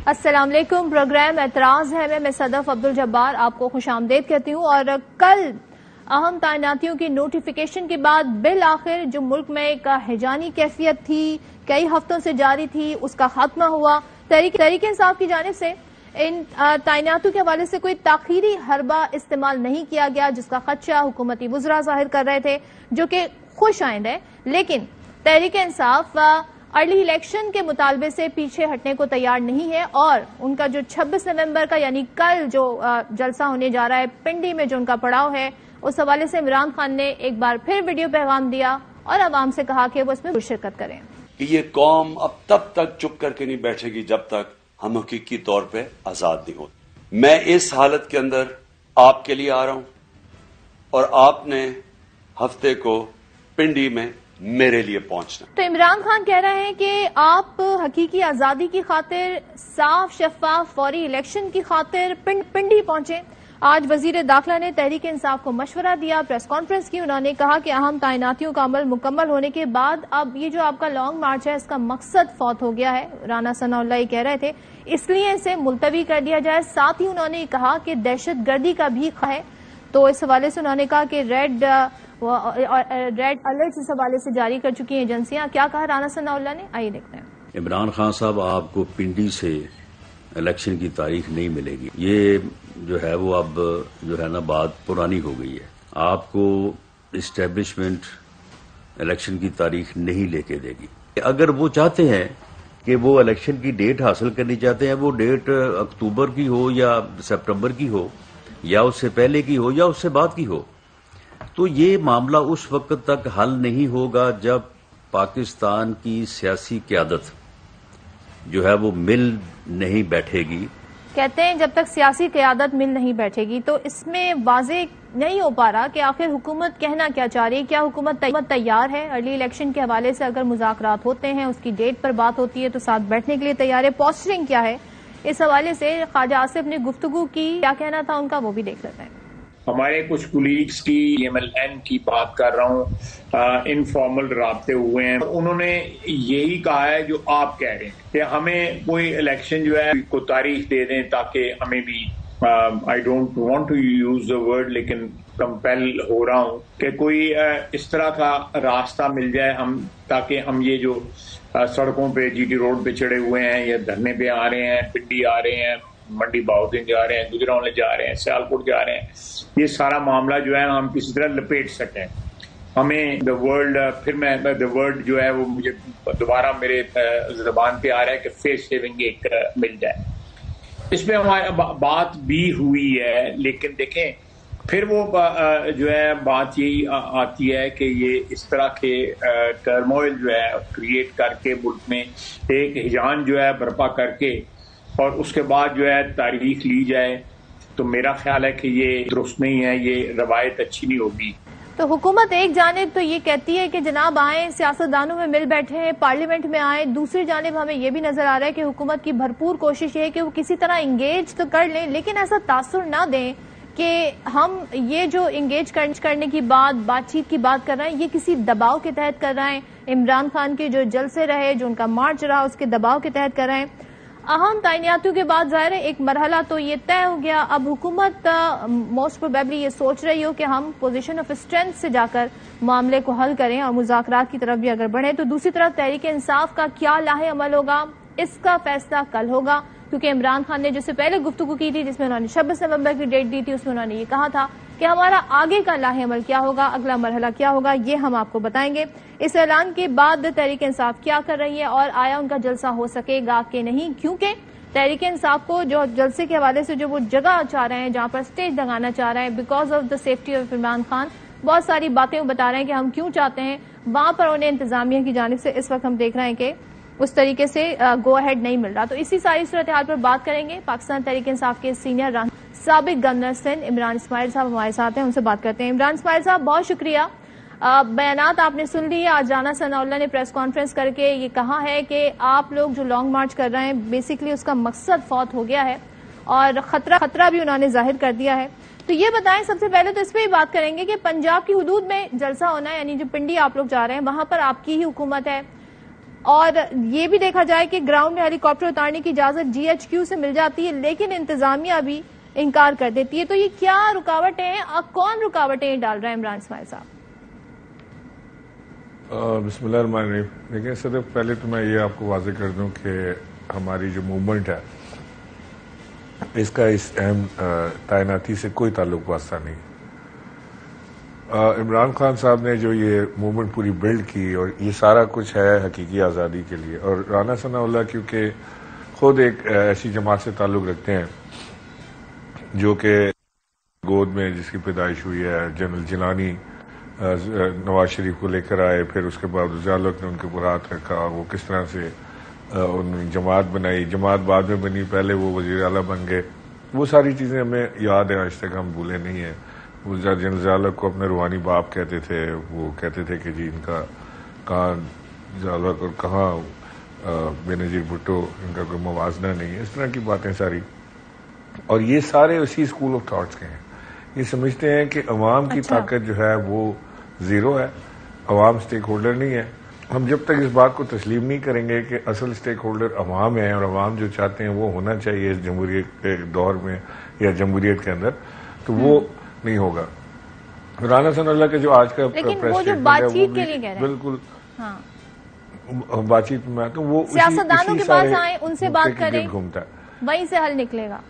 السلام علیکم، پروگرام اعتراض ہے میں صدف عبدالجبار آپ کو خوش آمدید کہتی ہوں۔ اور کل اہم تعیناتیوں کی نوٹیفیکیشن کے بعد بالآخر جو ملک میں ایک ہیجانی کیفیت تھی، کئی ہفتوں سے جاری تھی، اس کا خاتمہ ہوا۔ تحریک انصاف کی جانب سے ان تعیناتوں کے حوالے سے کوئی تاخیری حربہ استعمال نہیں کیا گیا، جس کا خدشہ حکومتی وزراء ظاہر کر رہے تھے، جو کہ خوش آئند ہے۔ لیکن تحریک انصاف ارلی الیکشن کے مطالبے سے پیچھے ہٹنے کو تیار نہیں ہے، اور ان کا جو 26 نومبر کا یعنی کل جو جلسہ ہونے جا رہا ہے پنڈی میں، جو ان کا پڑاؤ ہے، اس حوالے سے عمران خان نے ایک بار پھر ویڈیو پیغام دیا اور عوام سے کہا کہ وہ اس میں شرکت کریں۔ یہ قوم اب تب تک چپ کر کے نہیں بیٹھے گی جب تک ہم حقیقی طور پہ آزاد نہیں ہوتے۔ میں اس حالت کے اندر آپ کے لیے آ رہا ہوں اور آپ نے ہفتے کو پنڈی میں میرے لیے پہنچنا۔ تو عمران خان کہہ رہے ہیں کہ آپ حقیقی آزادی کی خاطر، صاف شفاف فوری الیکشن کی خاطر پنڈی پہنچے۔ آج وزیر داخلہ نے تحریک انصاف کو مشورہ دیا، پریس کانفرنس کی، انہوں نے کہا کہ اہم تعیناتیوں کا عمل مکمل ہونے کے بعد اب یہ جو آپ کا لانگ مارچ ہے اس کا مقصد فوت ہو گیا ہے۔ رانا ثناء اللہ یہ کہہ رہے تھے، اس لیے اسے ملتوی کر دیا جائے۔ ساتھ ہی انہوں نے کہا کہ دہشت گردی کا بھی ہے، تو اس حوالے سے انہوں نے کہا کہ ریڈ الرٹ اس حوالے سے جاری کر چکی ہیں ایجنسیاں۔ کیا کہا رانا ثناء اللہ نے، آئیے دیکھتے ہیں۔ عمران خان صاحب، آپ کو پنڈی سے الیکشن کی تاریخ نہیں ملے گی، یہ جو ہے وہ اب جو ہے نا بات پرانی ہو گئی ہے۔ آپ کو اسٹیبلشمنٹ الیکشن کی تاریخ نہیں لے کے دے گی۔ اگر وہ چاہتے ہیں کہ وہ الیکشن کی ڈیٹ حاصل کرنی چاہتے ہیں، وہ ڈیٹ اکتوبر کی ہو یا سپٹمبر کی ہو یا اس سے پہلے کی ہو یا اس سے بعد کی ہو، تو یہ معاملہ اس وقت تک حل نہیں ہوگا جب پاکستان کی سیاسی قیادت جو ہے وہ مل نہیں بیٹھے گی۔ کہتے ہیں جب تک سیاسی قیادت مل نہیں بیٹھے گی، تو اس میں واضح نہیں ہو پا رہا کہ آخر حکومت کہنا کیا چاہ رہی ہے۔ کیا حکومت تیار ہے ارلی الیکشن کے حوالے سے؟ اگر مذاکرات ہوتے ہیں، اس کی ڈیٹ پر بات ہوتی ہے، تو ساتھ بیٹھنے کے لیے تیار ہے؟ پوسچرنگ کیا ہے اس حوالے سے؟ خواجہ آصف نے گفتگو کی، کیا کہنا تھا ان کا، وہ بھی دیکھ لیتے ہیں۔ ہمارے کچھ کولیگز کی MLN کی بات کر رہا ہوں، انفارمل رابطے ہوئے ہیں، انہوں نے یہی کہا ہے جو آپ کہہ رہے ہیں کہ ہمیں کوئی الیکشن جو ہے کو تاریخ دے دیں تاکہ ہمیں بھی I don't want to use the word لیکن کمپیل ہو رہا ہوں کہ کوئی اس طرح کا راستہ مل جائے ہم، تاکہ ہم یہ جو سڑکوں پہ GT روڈ پہ چڑھے ہوئے ہیں یا دھرنے پہ آ رہے ہیں، پنڈی آ رہے ہیں، منڈی بہودین جا رہے ہیں، گجرانوالے جا رہے ہیں، سیالکوٹ جا رہے ہیں، یہ سارا معاملہ جو ہے ہم کسی طرح لپیٹ سکیں۔ ہمیں دا ورڈ جو ہے وہ مجھے دوبارہ میرے زبان پہ آ رہا ہے کہ فیس سیونگ ایک مل جائے۔ اس میں ہماری بات بھی ہوئی ہے، لیکن دیکھیں پھر وہ جو ہے بات یہی آتی ہے کہ یہ اس طرح کے ٹرموئل جو ہے کریٹ کر کے ملک میں ایک ہجان جو ہے برپا کر کے اور اس کے بعد جو ہے تاریخ لی جائے، تو میرا خیال ہے کہ یہ درست نہیں ہے، یہ روایت اچھی نہیں ہوگی۔ تو حکومت ایک جانب تو یہ کہتی ہے کہ جناب آئیں، سیاستدانوں میں مل بیٹھے ہیں، پارلیمنٹ میں آئیں، دوسری جانب ہمیں یہ بھی نظر آ رہا ہے کہ حکومت کی بھرپور کوشش ہے کہ وہ کسی طرح انگیج تو کر لیں، لیکن ایسا تاثر نہ دیں کہ ہم یہ جو انگیج کرنے کی بات چیت کی بات کر رہے ہیں، یہ کسی دباؤ کے تحت کر رہے ہیں۔ عمران خان کے جو جلسے رہے، جو ان کا مارچ رہا، اس کے دباؤ کے تحت کر رہے ہیں۔ اہم تعیناتوں کے بعد ظاہر ہے ایک مرحلہ تو یہ طے ہو گیا۔ اب حکومت موسٹ پروبیبلی یہ سوچ رہی ہو کہ ہم پوزیشن آف اسٹرینتھ سے جا کر معاملے کو حل کریں اور مذاکرات کی طرف بھی اگر بڑھیں، تو دوسری طرف تحریک انصاف کا کیا لاہے عمل ہوگا، اس کا فیصلہ کل ہوگا، کیونکہ عمران خان نے جس سے پہلے گفتگو کی تھی، جس میں انہوں نے 26 نومبر کی ڈیٹ دی تھی، اس میں انہوں نے یہ کہا تھا کہ ہمارا آگے کا لاہے عمل کیا ہوگا، اگلا مرحلہ کیا ہوگا، یہ ہم آپ کو بتائیں گے۔ اس اعلان کے بعد تحریک انصاف کیا کر رہی ہے اور آیا ان کا جلسہ ہو سکے گا کہ نہیں، کیونکہ تحریک انصاف کو جو جلسے کے حوالے سے جو وہ جگہ چاہ رہے ہیں جہاں پر سٹیج لگانا چاہ رہے ہیں، because of the safety of Imran Khan, بہت ساری باتیں وہ بتا رہے ہیں کہ ہم کیوں چاہتے ہیں، وہاں پر انہیں انتظامیہ کی جانب سے اس وقت ہم دیکھ رہے ہیں کہ اس طریقے سے گو ہیڈ نہیں مل رہا۔ تو اسی ساری صورتحال پر بات کریں گے۔ پاکستان تحریک انصاف کے سینئر سابق گورنر سندھ عمران اسماعیل صاحب ہمارے ساتھ ہیں، ان سے بات کرتے ہیں۔ عمران اسماعیل صاحب، بہت شکریہ۔ بیانات آپ نے سن لیے۔ آج رانا ثناء اللہ نے پریس کانفرنس کر کے یہ کہا ہے کہ آپ لوگ جو لانگ مارچ کر رہے ہیں، بیسیکلی اس کا مقصد فوت ہو گیا ہے اور خطرہ بھی انہوں نے ظاہر کر دیا ہے۔ تو یہ بتائیں، سب سے پہلے تو اس پہ ہی بات کریں گے کہ پنجاب کی حدود میں جلسہ ہونا ہے، یعنی جو پنڈی آپ لوگ جا رہے ہیں وہاں پر آپ کی ہی حکومت ہے، اور یہ بھی دیکھا جائے کہ گراؤنڈ میں ہیلی کاپٹر اتارنے کی اجازت جی ایچ کیو سے مل جاتی ہے لیکن انتظامیہ بھی انکار کر دیتی ہے. تو یہ کیا رکاوٹیں ہیں اور کون رکاوٹیں ڈال رہا ہے عمران اسماعیل صاحب؟ بسم اللہ الرحمن الرحیم. دیکھیں صدف، پہلے تو میں یہ آپ کو واضح کر دوں کہ ہماری جو موومنٹ ہے اس کا اس اہم تعیناتی سے کوئی تعلق واسطہ نہیں. عمران خان صاحب نے جو یہ موومنٹ پوری بلڈ کی اور یہ سارا کچھ ہے حقیقی آزادی کے لیے. اور رانا ثناء اللہ کیونکہ خود ایک ایسی جماعت سے تعلق رکھتے ہیں جو کہ گود میں جس کی پیدائش ہوئی ہے، جنرل جیلانی نواز شریف کو لے کر آئے، پھر اس کے بعد رضالق نے ان کے اوپر ہاتھ رکھا، وہ کس طرح سے انہوں نے جماعت بنائی، جماعت بعد میں بنی، پہلے وہ وزیر اعلیٰ بن گئے. وہ ساری چیزیں ہمیں یاد ہیں، آج تک ہم بھولے نہیں ہیں. وہ جنرل رضالق کو اپنے روحانی باپ کہتے تھے، وہ کہتے تھے کہ جی ان کا کہاں رضالق اور کہاں بے نظیر بھٹو، ان کا کوئی موازنہ نہیں ہے، اس طرح کی باتیں ساری. اور یہ سارے اسی اسکول آف تھاٹس کے ہیں. یہ سمجھتے ہیں کہ عوام کی طاقت جو ہے وہ زیرو ہے، عوام سٹیک ہولڈر نہیں ہے. ہم جب تک اس بات کو تسلیم نہیں کریں گے کہ اصل سٹیک ہولڈر عوام ہے اور عوام جو چاہتے ہیں وہ ہونا چاہیے اس جمہوریت کے دور میں یا جمہوریت کے اندر، تو وہ نہیں ہوگا. رانا ثناء اللہ کے جو آج کا بات چیت کے لیے بالکل بات چیت میں آتا ہوں، وہ سیاستدانوں کے پاس آئیں، ان سے بات کریں، گھومتا ہے، وہیں سے حل نکلے گا.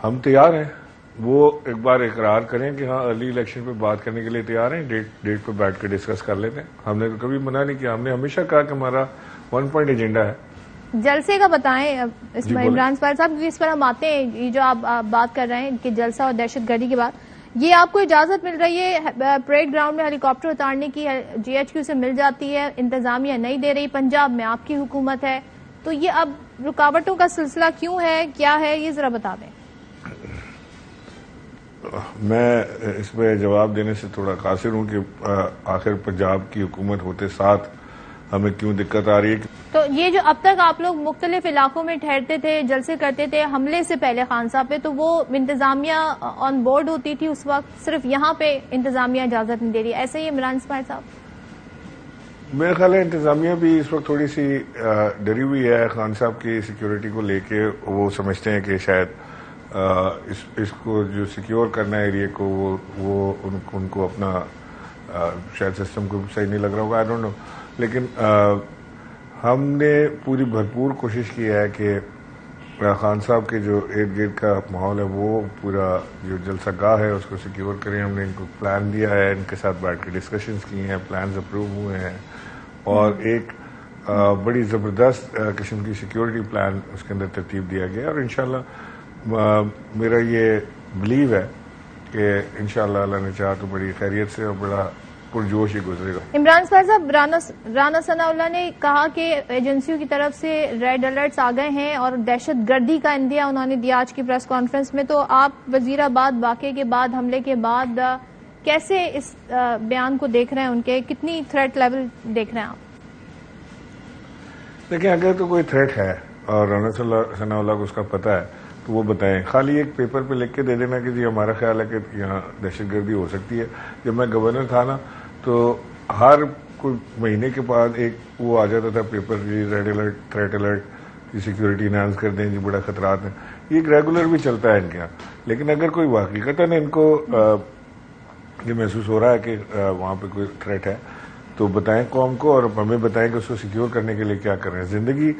ہم تیار ہیں. وہ ایک بار اقرار کریں کہ ہاں ارلی الیکشن پہ بات کرنے کے لیے تیار ہیں، ڈیٹ پہ بیٹھ کے ڈسکس کر لیتے ہیں. ہم نے تو کبھی منع نہیں کیا، ہم نے ہمیشہ کہا کہ ہمارا 1 پوائنٹ ایجنڈا ہے. جلسے کا بتائیں عمران اسماعیل صاحب، کیونکہ اس پر ہم آتے ہیں. یہ جو آپ بات کر رہے ہیں کہ جلسہ اور دہشت گردی کے بعد یہ آپ کو اجازت مل رہی ہے پریڈ گراؤنڈ میں ہیلی کاپٹر اتارنے کی، جی ایچ کیو سے مل جاتی ہے، انتظامیہ نہیں دے رہی، پنجاب میں آپ کی حکومت ہے، تو یہ اب رکاوٹوں کا سلسلہ کیوں ہے، کیا ہے، یہ ذرا بتا دیں. میں اس پہ جواب دینے سے تھوڑا قاصر ہوں کہ آخر پنجاب کی حکومت ہوتے ساتھ ہمیں کیوں دقت آ رہی ہے. تو یہ جو اب تک آپ لوگ مختلف علاقوں میں ٹھہرتے تھے، جلسے کرتے تھے حملے سے پہلے خان صاحب پہ، تو وہ انتظامیہ آن بورڈ ہوتی تھی اس وقت، صرف یہاں پہ انتظامیہ اجازت نہیں دے رہی، ایسے ہی عمران اسماعیل صاحب؟ میرا خیال ہے انتظامیہ بھی اس وقت تھوڑی سی ڈری ہوئی ہے خان صاحب کی سیکیورٹی کو لے کے. وہ سمجھتے ہیں کہ شاید اس کو جو سیکیور کرنا ہے ایریا کو، وہ ان کو اپنا شاید سسٹم کو صحیح نہیں لگ رہا ہوگا، آئی ڈونٹ نو. لیکن ہم نے پوری بھرپور کوشش کی ہے کہ خان صاحب کے جو ارد گرد کا ماحول ہے وہ پورا جو جلسہ گاہ ہے اس کو سیکیور کریں. ہم نے ان کو پلان دیا ہے، ان کے ساتھ بیٹھ کے ڈسکشنز کی ہیں، پلانز اپروو ہوئے ہیں اور ایک بڑی زبردست قسم کی سیکیورٹی پلان اس کے اندر ترتیب دیا گیا. اور انشاءاللہ میرا یہ بلیو ہے کہ انشاءاللہ اللہ نے چاہا تو بڑی خیریت سے اور بڑا پرجوش ہی گزرے گا. عمران اسماعیل صاحب، رانا ثناء اللہ نے کہا کہ ایجنسیوں کی طرف سے ریڈ الرٹس آ گئے ہیں اور دہشت گردی کا اندیہ انہوں نے دیا آج کی پریس کانفرنس میں. تو آپ وزیر آباد واقعے کے بعد، حملے کے بعد کیسے اس بیان کو دیکھ رہے ہیں، ان کے کتنی تھریٹ لیول دیکھ رہے ہیں آپ؟ دیکھیں، اگر تو کوئی تھریٹ ہے اور رانا ثناء اللہ کو اس کا پتہ ہے تو وہ بتائیں. خالی ایک پیپر پہ لکھ کے دے دینا کہ جی ہمارا خیال ہے کہ یہاں دہشت گردی ہو سکتی ہے. جب میں گورنر تھا نا تو ہر کوئی مہینے کے بعد ایک وہ آ جاتا تھا پیپر، جی ریڈ الرٹ، تھریٹ الرٹ، جی سیکیورٹی انہانس کر دیں، جی بڑا خطرات ہیں. یہ ایک ریگولر بھی چلتا ہے ان کے یہاں. لیکن اگر کوئی واقعتاً ان کو یہ محسوس ہو رہا ہے کہ وہاں پہ کوئی تھریٹ ہے تو بتائیں قوم کو اور ہمیں بتائیں کہ اس کو سیکیور کرنے کے لیے کیا کر رہے ہیں. زندگی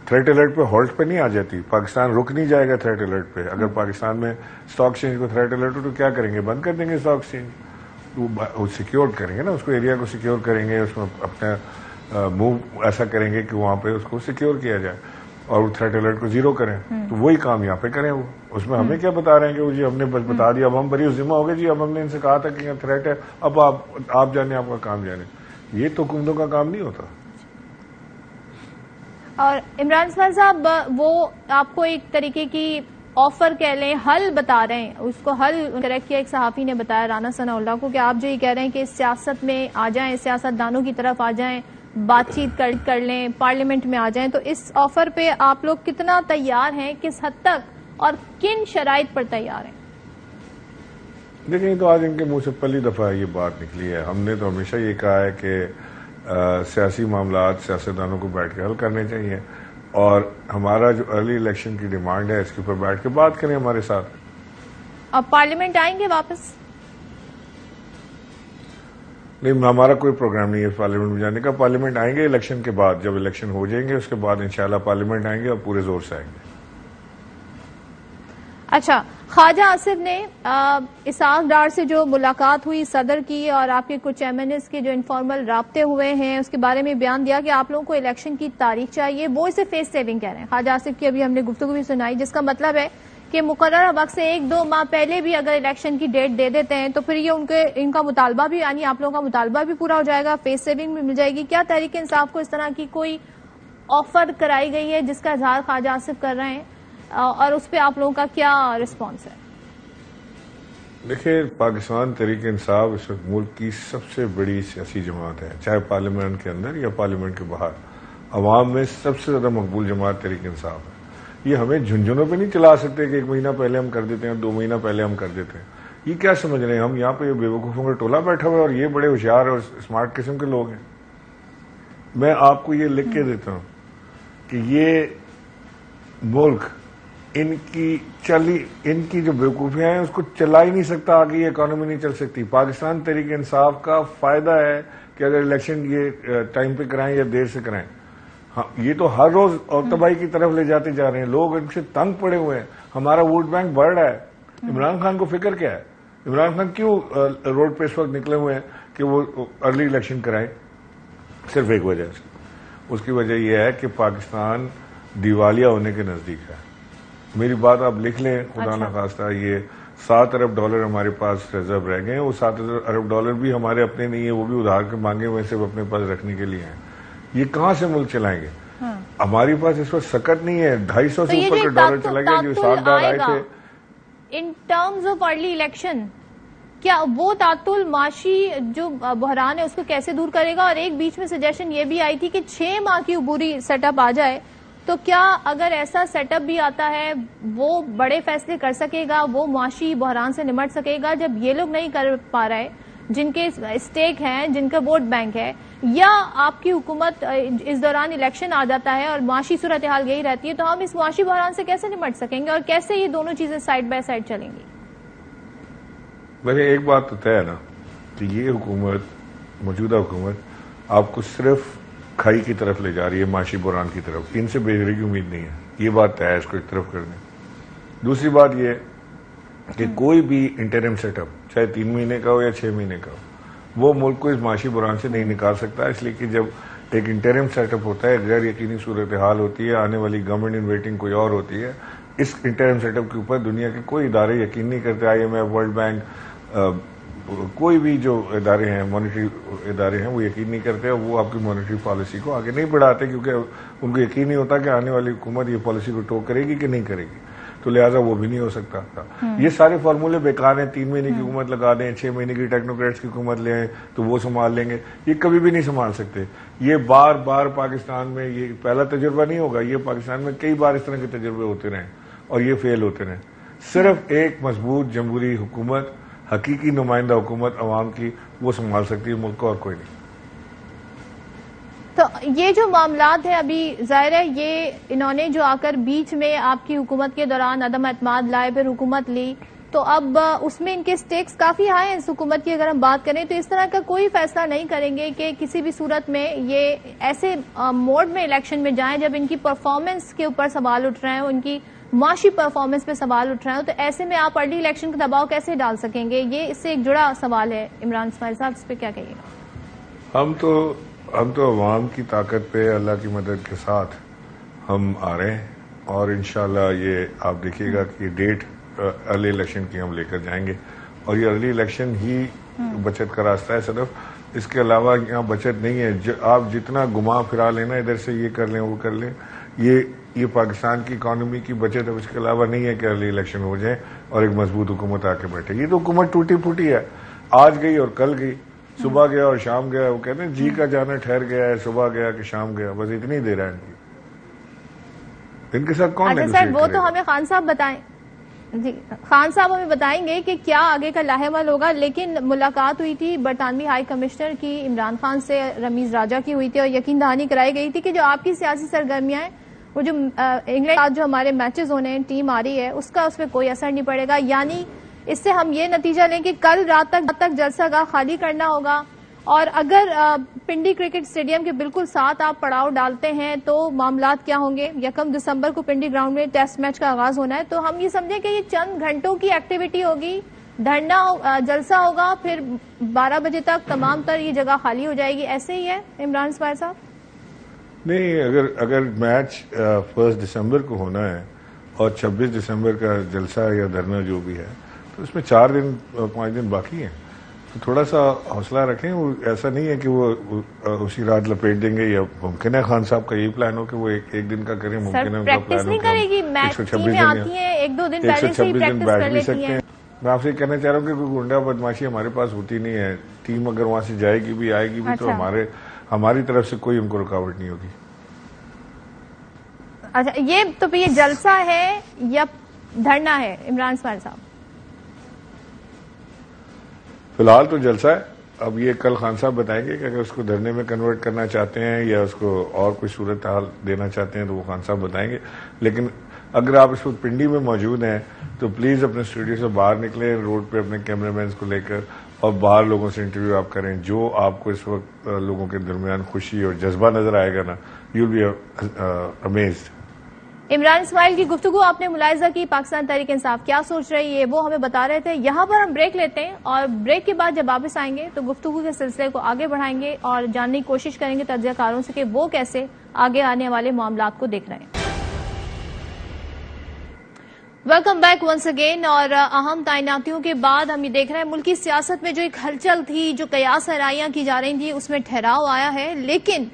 تھریٹ الرٹ پہ ہالٹ پہ نہیں آ جاتی. پاکستان رک نہیں جائے گا تھریٹ الرٹ پہ. اگر پاکستان میں اسٹاک ایکسچینج کو تھریٹ الرٹ ہو تو کیا کریں گے؟ بند کر دیں گے اسٹاک ایکسچینج. وہ سیکیور کریں گے نا، اس کو ایریا کو سیکیور کریں گے، اس میں اپنا موو ایسا کریں گے کہ وہاں پہ اس کو سیکیور کیا جائے اور وہ تھریٹ الرٹ کو زیرو کریں. تو وہی کام یہاں پہ کریں. وہ اس میں ہمیں کیا بتا رہے ہیں کہ وہ جی ہم نے بس بتا دیا، اب ہم بری ذمہ ہو گئے، جی اب ہم نے ان سے کہا تھا کہ یہاں تھریٹ ہے، اب آپ جانے، آپ کا کام جانے. یہ تو حکومتوں کا کام نہیں ہوتا. اور عمران اسماعیل صاحب، وہ آپ کو ایک طریقے کی آفر کہہ لیں، حل بتا رہے ہیں، اس کو حل کریکٹ کیا. ایک صحافی نے بتایا رانا ثناء اللہ کو کہ آپ جو یہ کہہ رہے ہیں کہ سیاست میں آ جائیں، سیاست دانوں کی طرف آ جائیں، بات چیت کر لیں، پارلیمنٹ میں آ جائیں، تو اس آفر پہ آپ لوگ کتنا تیار ہیں، کس حد تک اور کن شرائط پر تیار ہیں؟ دیکھیں، تو آج ان کے منہ سے پہلی دفعہ یہ بات نکلی ہے. ہم نے تو ہمیشہ یہ کہا ہے کہ سیاسی معاملات سیاستدانوں کو بیٹھ کے حل کرنے چاہیے، اور ہمارا جو ارلی الیکشن کی ڈیمانڈ ہے اس کے اوپر بیٹھ کے بات کریں ہمارے ساتھ۔ اب پارلیمنٹ آئیں گے واپس؟ نہیں، ہمارا کوئی پروگرام نہیں ہے پارلیمنٹ میں جانے کا۔ پارلیمنٹ آئیں گے الیکشن کے بعد، جب الیکشن ہو جائیں گے اس کے بعد انشاءاللہ پارلیمنٹ آئیں گے اور پورے زور سے آئیں گے۔ اچھا، خواجہ آصف نے اسحاق ڈار سے جو ملاقات ہوئی صدر کی اور آپ کے کچھ ایم این ایز کے جو انفارمل رابطے ہوئے ہیں اس کے بارے میں بیان دیا کہ آپ لوگوں کو الیکشن کی تاریخ چاہیے، وہ اسے فیس سیونگ کہہ رہے ہیں۔ خواجہ آصف کی ابھی ہم نے گفتگو بھی سنائی، جس کا مطلب ہے کہ مقررہ وقت سے 1-2 ماہ پہلے بھی اگر الیکشن کی ڈیٹ دے دیتے ہیں تو پھر یہ ان کا مطالبہ بھی، یعنی آپ لوگوں کا مطالبہ بھی پورا ہو جائے گا، فیس سیونگ بھی مل جائے گی۔ کیا تحریک انصاف کو اس طرح کی کوئی آفر کرائی گئی ہے جس کا اظہار خواجہ آصف کر رہے ہیں، اور اس پہ آپ لوگوں کا کیا رسپانس ہے؟ دیکھیں، پاکستان تحریک انصاف اس وقت ملک کی سب سے بڑی سیاسی جماعت ہے، چاہے پارلیمنٹ کے اندر یا پارلیمنٹ کے باہر۔ عوام میں سب سے زیادہ مقبول جماعت تحریک انصاف ہے۔ یہ ہمیں جھنجھنوں پہ نہیں چلا سکتے کہ 1 مہینہ پہلے ہم کر دیتے ہیں، 2 مہینہ پہلے ہم کر دیتے ہیں۔ یہ کیا سمجھ رہے ہیں ہم یہاں پہ بے وقوفوں کا ٹولہ بیٹھا ہوا ہے اور یہ بڑے ہوشیار اور اسمارٹ قسم کے لوگ ہیں؟ میں آپ کو یہ لکھ کے دیتا ہوں کہ یہ ملک ان کی جو بیوقوفیاں ہیں اس کو چلا ہی نہیں سکتا، آگے یہ اکانومی نہیں چل سکتی۔ پاکستان تحریک انصاف کا فائدہ ہے کہ اگر الیکشن یہ ٹائم پہ کرائیں یا دیر سے کرائیں۔ ہاں، یہ تو ہر روز اور تباہی کی طرف لے جاتے جا رہے ہیں، لوگ ان سے تنگ پڑے ہوئے ہیں، ہمارا ووٹ بینک بڑھ رہا ہے۔ عمران خان کو فکر کیا ہے؟ عمران خان کیوں روڈ پہ اس وقت نکلے ہوئے ہیں کہ وہ ارلی الیکشن کرائیں؟ صرف ایک وجہ سے، اس کی وجہ یہ ہے کہ پاکستان دیوالیہ ہونے کے نزدیک ہے۔ میری بات آپ لکھ لیں، خدا نخواستہ یہ $7 ارب ہمارے پاس ریزرو رہ گئے ہیں، وہ $7 ارب بھی ہمارے اپنے نہیں ہیں، وہ بھی ادھار کے مانگے ہوئے صرف اپنے پاس رکھنے کے لیے ہیں۔ یہ کہاں سے ملک چلائیں گے؟ ہماری پاس اس وقت سکت نہیں ہے، 250 سے اوپر کے ڈالر چلا گیا جو اسحاق ڈار آئے تھے۔ In terms of early election کیا وہ تعطل معاشی جو بحران ہے اس کو کیسے دور کرے گا؟ اور ایک بیچ میں سجیشن یہ بھی آئی تھی کہ 6 ماہ کی عبوری سیٹ اپ آ جائے، تو کیا اگر ایسا سیٹ اپ بھی آتا ہے وہ بڑے فیصلے کر سکے گا، وہ معاشی بحران سے نمٹ سکے گا جب یہ لوگ نہیں کر پا رہے جن کے اسٹیک ہیں، جن کا ووٹ بینک ہے؟ یا آپ کی حکومت اس دوران الیکشن آ جاتا ہے اور معاشی صورتحال یہی رہتی ہے، تو ہم اس معاشی بحران سے کیسے نمٹ سکیں گے اور کیسے یہ دونوں چیزیں سائڈ بائی سائڈ چلیں گی؟ ویسے ایک بات تو طے ہے نا کہ یہ حکومت، موجودہ حکومت آپ کو صرف کھائی کی طرف لے جا رہی ہے، معاشی بحران کی طرف۔ ان سے بہتری کی امید نہیں ہے، یہ بات طے ہے، اس کو ایک طرف کر دیں۔ دوسری بات یہ کہ کوئی بھی انٹرم سیٹ اپ چاہے 3 مہینے کا ہو یا 6 مہینے کا ہو، وہ ملک کو اس معاشی بحران سے نہیں نکال سکتا، اس لیے کہ جب ایک انٹرم سیٹ اپ ہوتا ہے، غیر یقینی صورتحال ہوتی ہے، آنے والی گورنمنٹ ان ویٹنگ کوئی اور ہوتی ہے، اس انٹرم سیٹ اپ کے اوپر دنیا کے کوئی ادارے یقین نہیں کرتے، IMF، ورلڈ بینک، کوئی بھی جو ادارے ہیں، مانیٹری ادارے ہیں، وہ یقین نہیں کرتے، وہ آپ کی مانیٹری پالیسی کو آگے نہیں بڑھاتے، کیونکہ ان کو یقین نہیں ہوتا کہ آنے والی حکومت یہ پالیسی کو ٹو کرے گی کہ نہیں کرے گی، تو لہٰذا وہ بھی نہیں ہو سکتا تھا۔ یہ سارے فارمولے بیکار ہیں، 3 مہینے کی حکومت لگا دیں، 6 مہینے کی ٹیکنوکریٹس کی حکومت لیں تو وہ سنبھال لیں گے، یہ کبھی بھی نہیں سنبھال سکتے۔ یہ بار بار پاکستان میں یہ پہلا تجربہ نہیں ہوگا، یہ پاکستان میں کئی بار اس طرح کے تجربے ہوتے رہے اور یہ فیل ہوتے رہے۔ صرف ایک مضبوط جمہوری حکومت، حقیقی نمائندہ حکومت عوام کی، وہ سنبھال سکتی ہے ملک کو، اور کوئی نہیں۔ تو یہ جو معاملات ہیں ابھی ظاہر ہے یہ انہوں نے جو آ کر بیچ میں آپ کی حکومت کے دوران عدم اعتماد لائے، پھر حکومت لی، تو اب اس میں ان کے سٹیکس کافی ہائی ہیں اس حکومت کی۔ اگر ہم بات کریں تو اس طرح کا کوئی فیصلہ نہیں کریں گے کہ کسی بھی صورت میں یہ ایسے موڈ میں الیکشن میں جائیں جب ان کی پرفارمنس کے اوپر سوال اٹھ رہے ہیں، ان کی معاشی پرفارمنس پہ سوال اٹھ رہے ہیں، تو ایسے میں آپ ارلی الیکشن کا دباؤ کیسے ڈال سکیں گے؟ یہ اس سے ایک جڑا سوال ہے۔ عمران اسماعیل صاحب، اس پہ کیا کہیے گا؟ ہم تو عوام کی طاقت پہ اللہ کی مدد کے ساتھ ہم آ رہے ہیں، اور انشاءاللہ یہ آپ دیکھیے گا کہ ڈیٹ ارلی الیکشن کی ہم لے کر جائیں گے، اور یہ ارلی الیکشن ہی بچت کا راستہ ہے صرف، اس کے علاوہ یہاں بچت نہیں ہے۔ آپ جتنا گھما پھرا لینا، ادھر سے یہ کر لیں وہ کر لیں، یہ پاکستان کی اکانومی کی بچت ہے، اس کے علاوہ نہیں ہے کہ ارلی الیکشن ہو جائے اور ایک مضبوط حکومت آ کے بیٹھے۔ یہ تو حکومت ٹوٹی پھوٹی ہے، آج گئی اور کل گئی، صبح گیا اور شام گیا، وہ کہتے ہیں جی کا جانا ٹھہر گیا ہے، صبح گیا کہ شام گیا، بس اتنی دیر ہے ان کے ساتھ کون اچھا سر، وہ تو ہمیں خان صاحب بتائیں۔ جی خان صاحب ہمیں بتائیں گے کہ کیا آگے کا لاہے عمل ہوگا، لیکن ملاقات ہوئی تھی برطانوی ہائی کمشنر کی عمران خان سے، رمیز راجہ کی ہوئی تھی، اور یقین دہانی کرائی گئی تھی کہ جو آپ کی سیاسی سرگرمیاں ہیں، وہ جو انگلینڈ جو ہمارے میچز ہونے ہیں، ٹیم آ رہی ہے، اس کا اس پہ کوئی اثر نہیں پڑے گا. یعنی اس سے ہم یہ نتیجہ لیں کہ کل رات تک جلسہ گاہ خالی کرنا ہوگا، اور اگر پنڈی کرکٹ اسٹیڈیم کے بالکل ساتھ آپ پڑاؤ ڈالتے ہیں تو معاملات کیا ہوں گے. 1 دسمبر کو پنڈی گراؤنڈ میں ٹیسٹ میچ کا آغاز ہونا ہے، تو ہم یہ سمجھیں کہ یہ چند گھنٹوں کی ایکٹیویٹی ہوگی، دھرنا جلسہ ہوگا، پھر 12 بجے تک تمام تر یہ جگہ خالی ہو جائے گی. ایسے ہی ہے عمران اسماعیل صاحب؟ نہیں، اگر میچ 1 دسمبر کو ہونا ہے اور 26 دسمبر کا جلسہ یا دھرنا جو بھی ہے، تو اس میں 4 دن 5 دن باقی ہیں. تو تھوڑا سا حوصلہ رکھیں. وہ ایسا نہیں ہے کہ وہ اسی رات لپیٹ دیں گے، یا ممکن ہے خان صاحب کا یہی پلان ہو کہ وہ ایک دن کا کریں، ممکن ہے ان کا پلان ہو کہ 126 دن بیٹھ بھی سکتے ہیں. میں آپ سے کہنا چاہ رہا ہوں کہ کوئی گنڈا بدماشی ہمارے پاس ہوتی نہیں ہے. ٹیم اگر وہاں سے جائے گی بھی آئے گی بھی تو ہماری طرف سے کوئی ان کو رکاوٹ نہیں ہوگی. اچھا، یہ جلسہ ہے یا دھرنا ہے عمران اسماعیل صاحب؟ فی الحال تو جلسہ ہے. اب یہ کل خان صاحب بتائیں گے کہ اگر اس کو دھرنے میں کنورٹ کرنا چاہتے ہیں یا اس کو اور کوئی صورتحال دینا چاہتے ہیں تو وہ خان صاحب بتائیں گے. لیکن اگر آپ اس وقت پنڈی میں موجود ہیں تو پلیز اپنے اسٹوڈیو سے باہر نکلیں، روڈ پہ اپنے کیمرہ مینس کو لے کر، اور باہر لوگوں سے انٹرویو آپ کریں. جو آپ کو اس وقت لوگوں کے درمیان خوشی اور جذبہ نظر آئے گا نا، you will be amazed. Imran Ismail کی گفتگو آپ نے ملاحظہ کی، پاکستان تحریک انصاف کیا سوچ رہی ہے وہ ہمیں بتا رہے تھے. یہاں پر ہم بریک لیتے ہیں، اور بریک کے بعد جب واپس آئیں گے تو گفتگو کے سلسلے کو آگے بڑھائیں گے اور جاننے کی کوشش کریں گے تجزیہ کاروں سے کہ وہ کیسے آگے آنے والے معاملات کو دیکھ رہے ہیں. Welcome back once again. اور اہم تعیناتیوں کے بعد ہم یہ دیکھ رہے ہیں ملکی سیاست میں جو ایک ہلچل تھی، جو قیاس آرائیاں کی جا رہی تھیں، اس میں ٹھہراؤ آیا ہے. لیکن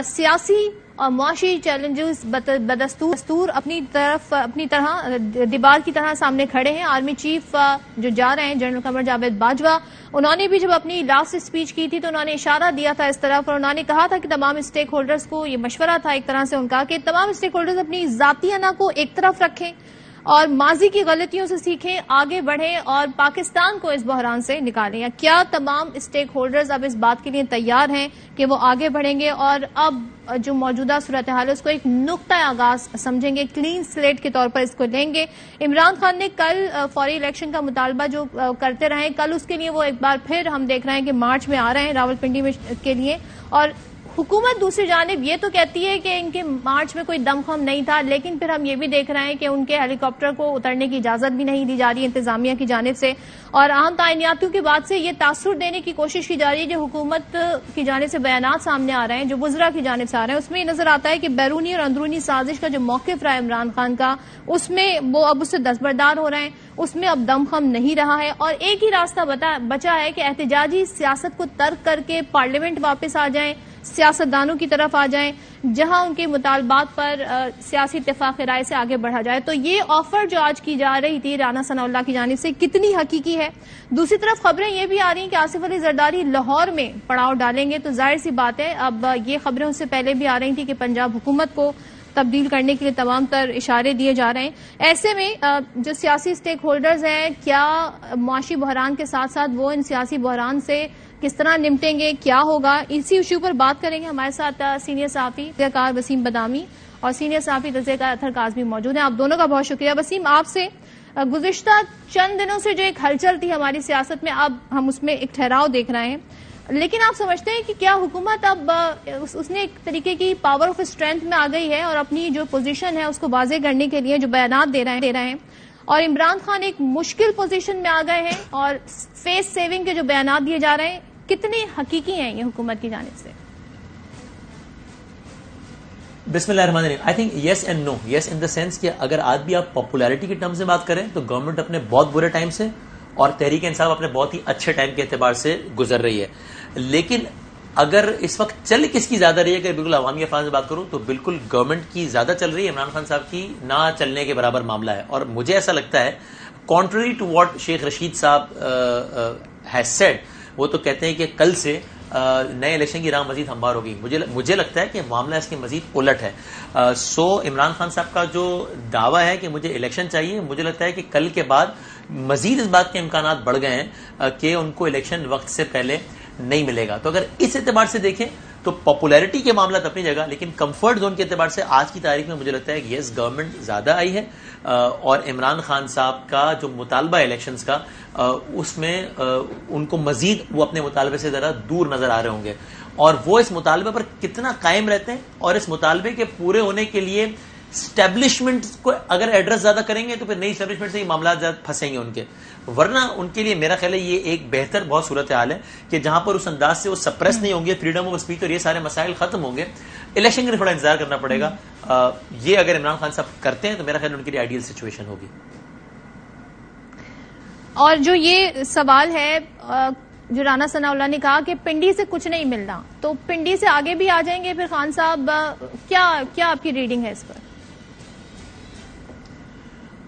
سیاسی اور معاشی چیلنجز بدستور اپنی طرح دیوار کی طرح سامنے کھڑے ہیں. آرمی چیف جو جا رہے ہیں جنرل قمر جاوید باجوہ، انہوں نے بھی جب اپنی لاسٹ اسپیچ کی تھی تو انہوں نے اشارہ دیا تھا اس طرف، اور انہوں نے کہا تھا کہ تمام اسٹیک ہولڈرز کو یہ مشورہ تھا ایک طرح سے ان کا کہ تمام اسٹیک ہولڈرز اپنی ذاتی انا کو ایک طرف رکھیں اور ماضی کی غلطیوں سے سیکھیں، آگے بڑھیں اور پاکستان کو اس بحران سے نکالیں. کیا تمام اسٹیک ہولڈرز اب اس بات کے لیے تیار ہیں کہ وہ آگے بڑھیں گے اور اب جو موجودہ صورتحال ہے اس کو ایک نقطۂ آغاز سمجھیں گے، کلین سلیٹ کے طور پر اس کو لیں گے؟ عمران خان نے کل فوری الیکشن کا مطالبہ جو کرتے رہے، کل اس کے لیے وہ ایک بار پھر ہم دیکھ رہے ہیں کہ مارچ میں آ رہے ہیں راولپنڈی میں کے لیے، اور حکومت دوسری جانب یہ تو کہتی ہے کہ ان کے مارچ میں کوئی دم خم نہیں تھا، لیکن پھر ہم یہ بھی دیکھ رہے ہیں کہ ان کے ہیلی کاپٹر کو اترنے کی اجازت بھی نہیں دی جا رہی ہے انتظامیہ کی جانب سے، اور اہم تعیناتوں کے بعد سے یہ تاثر دینے کی کوشش کی جا رہی ہے جو حکومت کی جانب سے بیانات سامنے آ رہے ہیں، جو وزراء کی جانب سے آ رہے ہیں، اس میں یہ نظر آتا ہے کہ بیرونی اور اندرونی سازش کا جو موقف رہا ہے عمران خان کا، اس میں وہ اب اس سے دستبردار ہو رہے ہیں، اس میں اب دم خم نہیں رہا ہے، اور ایک ہی راستہ بچا ہے کہ احتجاجی سیاست کو ترک کر کے پارلیمنٹ واپس آ جائیں، سیاستدانوں کی طرف آ جائیں، جہاں ان کے مطالبات پر سیاسی اتفاق رائے سے آگے بڑھا جائے. تو یہ آفر جو آج کی جا رہی تھی رانا ثناء اللہ کی جانب سے کتنی حقیقی ہے؟ دوسری طرف خبریں یہ بھی آ رہی ہیں کہ آصف علی زرداری لاہور میں پڑاؤ ڈالیں گے، تو ظاہر سی بات ہے اب یہ خبریں اس سے پہلے بھی آ رہی تھی کہ پنجاب حکومت کو تبدیل کرنے کے لیے تمام تر اشارے دیے جا رہے ہیں. ایسے میں جو سیاسی اسٹیک ہولڈرز ہیں، کیا معاشی بحران کے ساتھ ساتھ وہ ان سیاسی بحران سے کس طرح نمٹیں گے، کیا ہوگا، اسی ایشو پر بات کریں گے. ہمارے ساتھ سینئر صحافی تجزیہ کار وسیم بادامی اور سینئر صحافی تجزیہ کار اطہر کاظمی موجود ہیں. آپ دونوں کا بہت شکریہ. وسیم، آپ سے گزشتہ چند دنوں سے جو ایک ہلچل تھی ہماری سیاست میں، اب ہم اس میں ایک ٹھہراؤ دیکھ رہے ہیں، لیکن آپ سمجھتے ہیں کہ کیا حکومت اب اس نے ایک طریقے کی پاور آف اسٹرینتھ میں آ گئی ہے اور اپنی جو پوزیشن ہے اس کو واضح کرنے کے لیے جو بیانات دے رہے ہیں، اور عمران خان ایک مشکل پوزیشن میں آ گئے ہیں اور فیس سیونگ کے جو بیانات دیے جا رہے ہیں کتنے حقیقی ہیں یہ حکومت کی جانب سے؟ بسم اللہ الرحمن الرحیم. I think yes and no. Yes in the sense کہ اگر آج بھی آپ پاپولیرٹی کے ٹرم سے بات کریں تو گورنمنٹ اپنے بہت برے ٹائم سے اور تحریک انصاف اپنے بہت ہی اچھے ٹائم کے اعتبار سے گزر رہی ہے. لیکن اگر اس وقت چل کس کی زیادہ رہی ہے کہ بالکل عوامی افراد سے بات کروں تو بالکل گورنمنٹ کی زیادہ چل رہی ہے. عمران خان صاحب کی نہ چلنے کے برابر معاملہ ہے. اور مجھے ایسا لگتا ہے country to what Sheikh Rashid صاحب ہیز سیڈ، وہ تو کہتے ہیں کہ کل سے نئے الیکشن کی راہ مزید ہموار ہوگی. مجھے لگتا ہے کہ معاملہ اس کے مزید الٹ ہے. عمران خان صاحب کا جو دعویٰ ہے کہ مجھے الیکشن چاہیے, مجھے لگتا ہے کہ کل کے بعد مزید اس بات کے امکانات بڑھ گئے ہیں کہ ان کو الیکشن وقت سے پہلے نہیں ملے گا. تو اگر اس اعتبار سے دیکھیں تو پاپولیرٹی کے معاملات اپنی جگہ, لیکن کمفرٹ زون کے اعتبار سے آج کی تاریخ میں مجھے لگتا ہے کہ یس گورنمنٹ زیادہ آئی ہے, اور عمران خان صاحب کا جو مطالبہ الیکشنز کا اس میں ان کو مزید وہ اپنے مطالبے سے ذرا دور نظر آ رہے ہوں گے, اور وہ اس مطالبے پر کتنا قائم رہتے ہیں, اور اس مطالبے کے پورے ہونے کے لیے اسٹیبلشمنٹ کو اگر ایڈریس زیادہ کریں گے تو پھر نئی اسٹیبلشمنٹ سے یہ معاملات زیادہ پھنسیں گے ان کے. ورنہ ان کے لیے میرا خیال ہے یہ ایک بہتر بہت صورتحال ہے کہ جہاں پر اس انداز سے وہ سپریس نہیں ہوں گے, فریڈم آف اسپیچ اور یہ سارے مسائل ختم ہوں گے. الیکشن کے لیے تھوڑا انتظار کرنا پڑے گا. یہ اگر عمران خان صاحب کرتے ہیں تو میرا خیال ان کے لیے آئیڈیل سچویشن ہوگی. اور جو یہ سوال ہے جو رانا ثناء اللہ نے کہا کہ پنڈی سے کچھ نہیں ملنا, تو پنڈی سے آگے بھی آ جائیں گے پھر خان صاحب, کیا آپ کی ریڈنگ ہے اس پر؟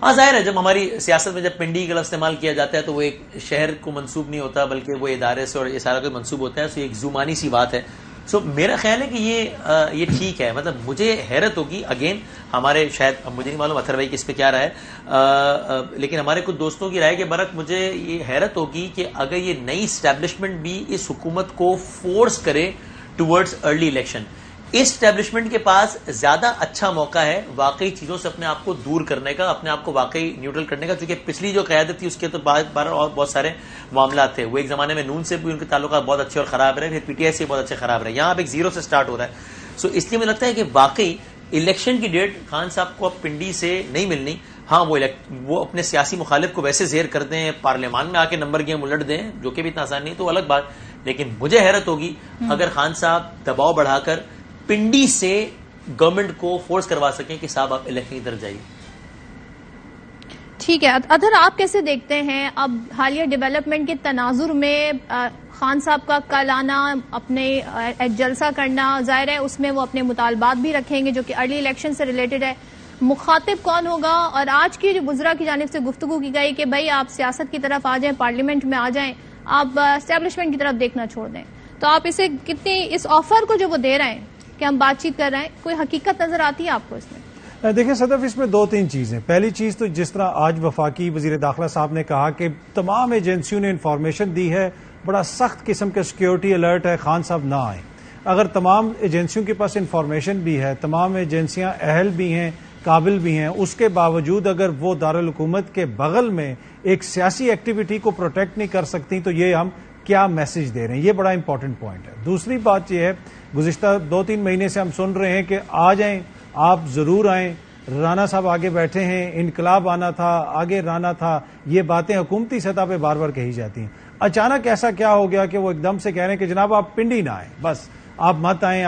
ہاں ظاہر ہے, جب ہماری سیاست میں جب پنڈی کا لفظ استعمال کیا جاتا ہے تو وہ ایک شہر کو منسوب نہیں ہوتا بلکہ وہ ادارے سے اور یہ سارا کوئی منسوب ہوتا ہے, تو ایک زمانی سی بات ہے. میرا خیال ہے کہ یہ ٹھیک ہے. مطلب مجھے حیرت ہوگی, اگین ہمارے شاید مجھے نہیں معلوم اتھر بھائی کس پہ کیا رہا ہے, لیکن ہمارے کچھ دوستوں کی رائے کے برعکس مجھے یہ حیرت ہوگی کہ اگر یہ نئی اسٹیبلشمنٹ بھی اس حکومت کو فورس کرے ٹورڈز ارلی الیکشن, اس اسٹیبلشمنٹ کے پاس زیادہ اچھا موقع ہے واقعی چیزوں سے اپنے آپ کو دور کرنے کا, اپنے آپ کو واقعی نیوٹرل کرنے کا, کیونکہ پچھلی جو قیادت تھی اس کے تو بار اور بہت سارے معاملات تھے. وہ ایک زمانے میں نون سے بھی ان کے تعلقات بہت اچھے اور خراب رہے, پھر پی ٹی آئی سے بہت اچھے خراب رہے, یہاں اب ایک زیرو سے سٹارٹ ہو رہا ہے. اس لیے مجھے لگتا ہے کہ واقعی الیکشن کی ڈیٹ خان صاحب کو اب پنڈی سے نہیں ملنی. ہاں وہ اپنے سیاسی مخالف کو ویسے زیر کر دیں, پارلیمان میں آ کے نمبر گیم الٹ دیں, جو کہ بھی اتنا آسان نہیں, تو الگ بات. لیکن مجھے حیرت ہوگی اگر خان صاحب دباؤ بڑھا کر پنڈی سے گورنمنٹ کو فورس کروا سکیں کہ صاحب آپ الیکشن کی طرف جائیے. ٹھیک ہے اطہر, آپ کیسے دیکھتے ہیں اب حالیہ ڈیولپمنٹ کے تناظر میں خان صاحب کا کل آنا, اپنے جلسہ کرنا, ظاہر ہے اس میں وہ اپنے مطالبات بھی رکھیں گے جو کہ ارلی الیکشن سے ریلیٹڈ ہے, مخاطب کون ہوگا؟ اور آج کی جو وزراء کی جانب سے گفتگو کی گئی کہ بھائی آپ سیاست کی طرف آ جائیں, پارلیمنٹ میں آ جائیں, آپ اسٹیبلشمنٹ کی طرف دیکھنا چھوڑ دیں, تو آپ اسے کتنی اس آفر کو جو وہ دے رہے ہیں کہ ہم بات چیت کر رہے ہیں, کوئی حقیقت نظر آتی ہے آپ کو اس میں؟ دیکھیں صدف, اس میں دو تین چیزیں. پہلی چیز تو جس طرح آج وفاقی وزیر داخلہ صاحب نے کہا کہ تمام ایجنسیوں نے انفارمیشن دی ہے, بڑا سخت قسم کا سیکیورٹی الرٹ ہے, خان صاحب نہ آئیں. اگر تمام ایجنسیوں کے پاس انفارمیشن بھی ہے, تمام ایجنسیاں اہل بھی ہیں, قابل بھی ہیں, اس کے باوجود اگر وہ دارالحکومت کے بغل میں ایک سیاسی ایکٹیویٹی کو پروٹیکٹ نہیں کر سکتی تو یہ ہم کیا میسج دے رہے ہیں؟ یہ بڑا امپورٹنٹ پوائنٹ ہے. دوسری بات یہ ہے, گزشتہ 2-3 مہینے سے ہم سن رہے ہیں کہ آ جائیں, آپ ضرور آئیں, رانا صاحب آگے بیٹھے ہیں, انقلاب آنا تھا, آگے رانا تھا, یہ باتیں حکومتی سطح پہ بار بار کہی جاتی ہیں. اچانک ایسا کیا ہو گیا کہ وہ ایک دم سے کہہ رہے ہیں کہ جناب آپ پنڈی نہ آئیں, بس آپ مت آئیں,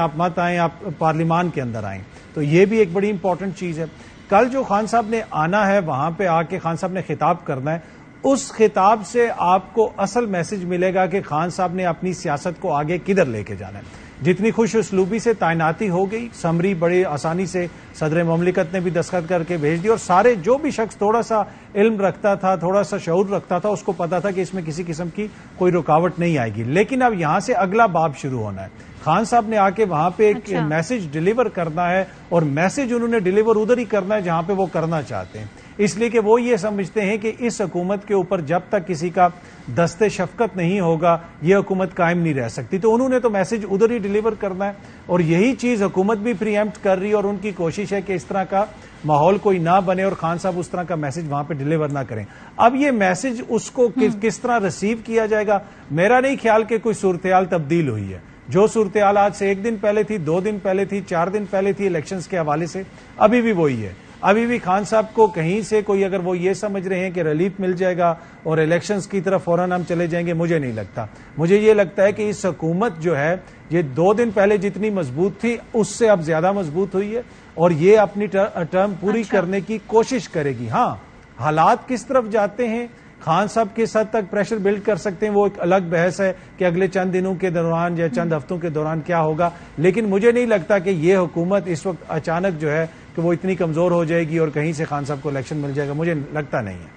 آپ پارلیمان کے اندر آئیں. تو یہ بھی ایک بڑی امپورٹنٹ چیز ہے. کل جو خان صاحب نے آنا ہے, وہاں پہ آ کے خان صاحب نے خطاب کرنا ہے, اس خطاب سے آپ کو اصل میسج ملے گا کہ خان صاحب نے اپنی سیاست کو آگے کدھر لے کے جانا ہے. جتنی خوش اسلوبی سے تعیناتی ہو گئی, سمری بڑی آسانی سے صدر مملکت نے بھی دستخط کر کے بھیج دی, اور سارے جو بھی شخص تھوڑا سا علم رکھتا تھا, تھوڑا سا شعور رکھتا تھا, اس کو پتا تھا کہ اس میں کسی قسم کی کوئی رکاوٹ نہیں آئے گی. لیکن اب یہاں سے اگلا باب شروع ہونا ہے. خان صاحب نے آ کے وہاں پہ ایک میسج ڈیلیور کرنا ہے, اور میسج انہوں نے ڈیلیور ادھر ہی کرنا ہے جہاں پہ وہ کرنا چاہتے ہیں, اس لیے کہ وہ یہ سمجھتے ہیں کہ اس حکومت کے اوپر جب تک کسی کا دست شفقت نہیں ہوگا یہ حکومت قائم نہیں رہ سکتی. تو انہوں نے تو میسج ادھر ہی ڈیلیور کرنا ہے, اور یہی چیز حکومت بھی پری ایمپٹ کر رہی ہے, اور ان کی کوشش ہے کہ اس طرح کا ماحول کوئی نہ بنے اور خان صاحب اس طرح کا میسج وہاں پہ ڈیلیور نہ کریں. اب یہ میسج اس کو کس طرح ریسیو کیا جائے گا, میرا نہیں خیال کہ کوئی صورتحال تبدیل ہوئی ہے. جو صورتحال آج سے 1 دن پہلے تھی, 2 دن پہلے تھی, 4 دن پہلے تھی الیکشنز کے حوالے سے, ابھی بھی وہی ہے. ابھی بھی خان صاحب کو کہیں سے کوئی اگر وہ یہ سمجھ رہے ہیں کہ ریلیف مل جائے گا اور الیکشنز کی طرف فوراً ہم چلے جائیں گے, مجھے نہیں لگتا. مجھے یہ لگتا ہے کہ اس حکومت جو ہے یہ 2 دن پہلے جتنی مضبوط تھی اس سے اب زیادہ مضبوط ہوئی ہے, اور یہ اپنی ٹرم پوری کرنے کی کوشش کرے گی. ہاں, حالات کس طرف جاتے ہیں, خان صاحب کس حد تک پریشر بلڈ کر سکتے ہیں, وہ ایک الگ بحث ہے کہ اگلے چند دنوں کے دوران یا چند ہفتوں کے دوران کیا ہوگا. لیکن مجھے نہیں لگتا کہ یہ حکومت اس وقت اچانک جو ہے کہ وہ اتنی کمزور ہو جائے گی اور کہیں سے خان صاحب کو الیکشن مل جائے گا, مجھے لگتا نہیں ہے.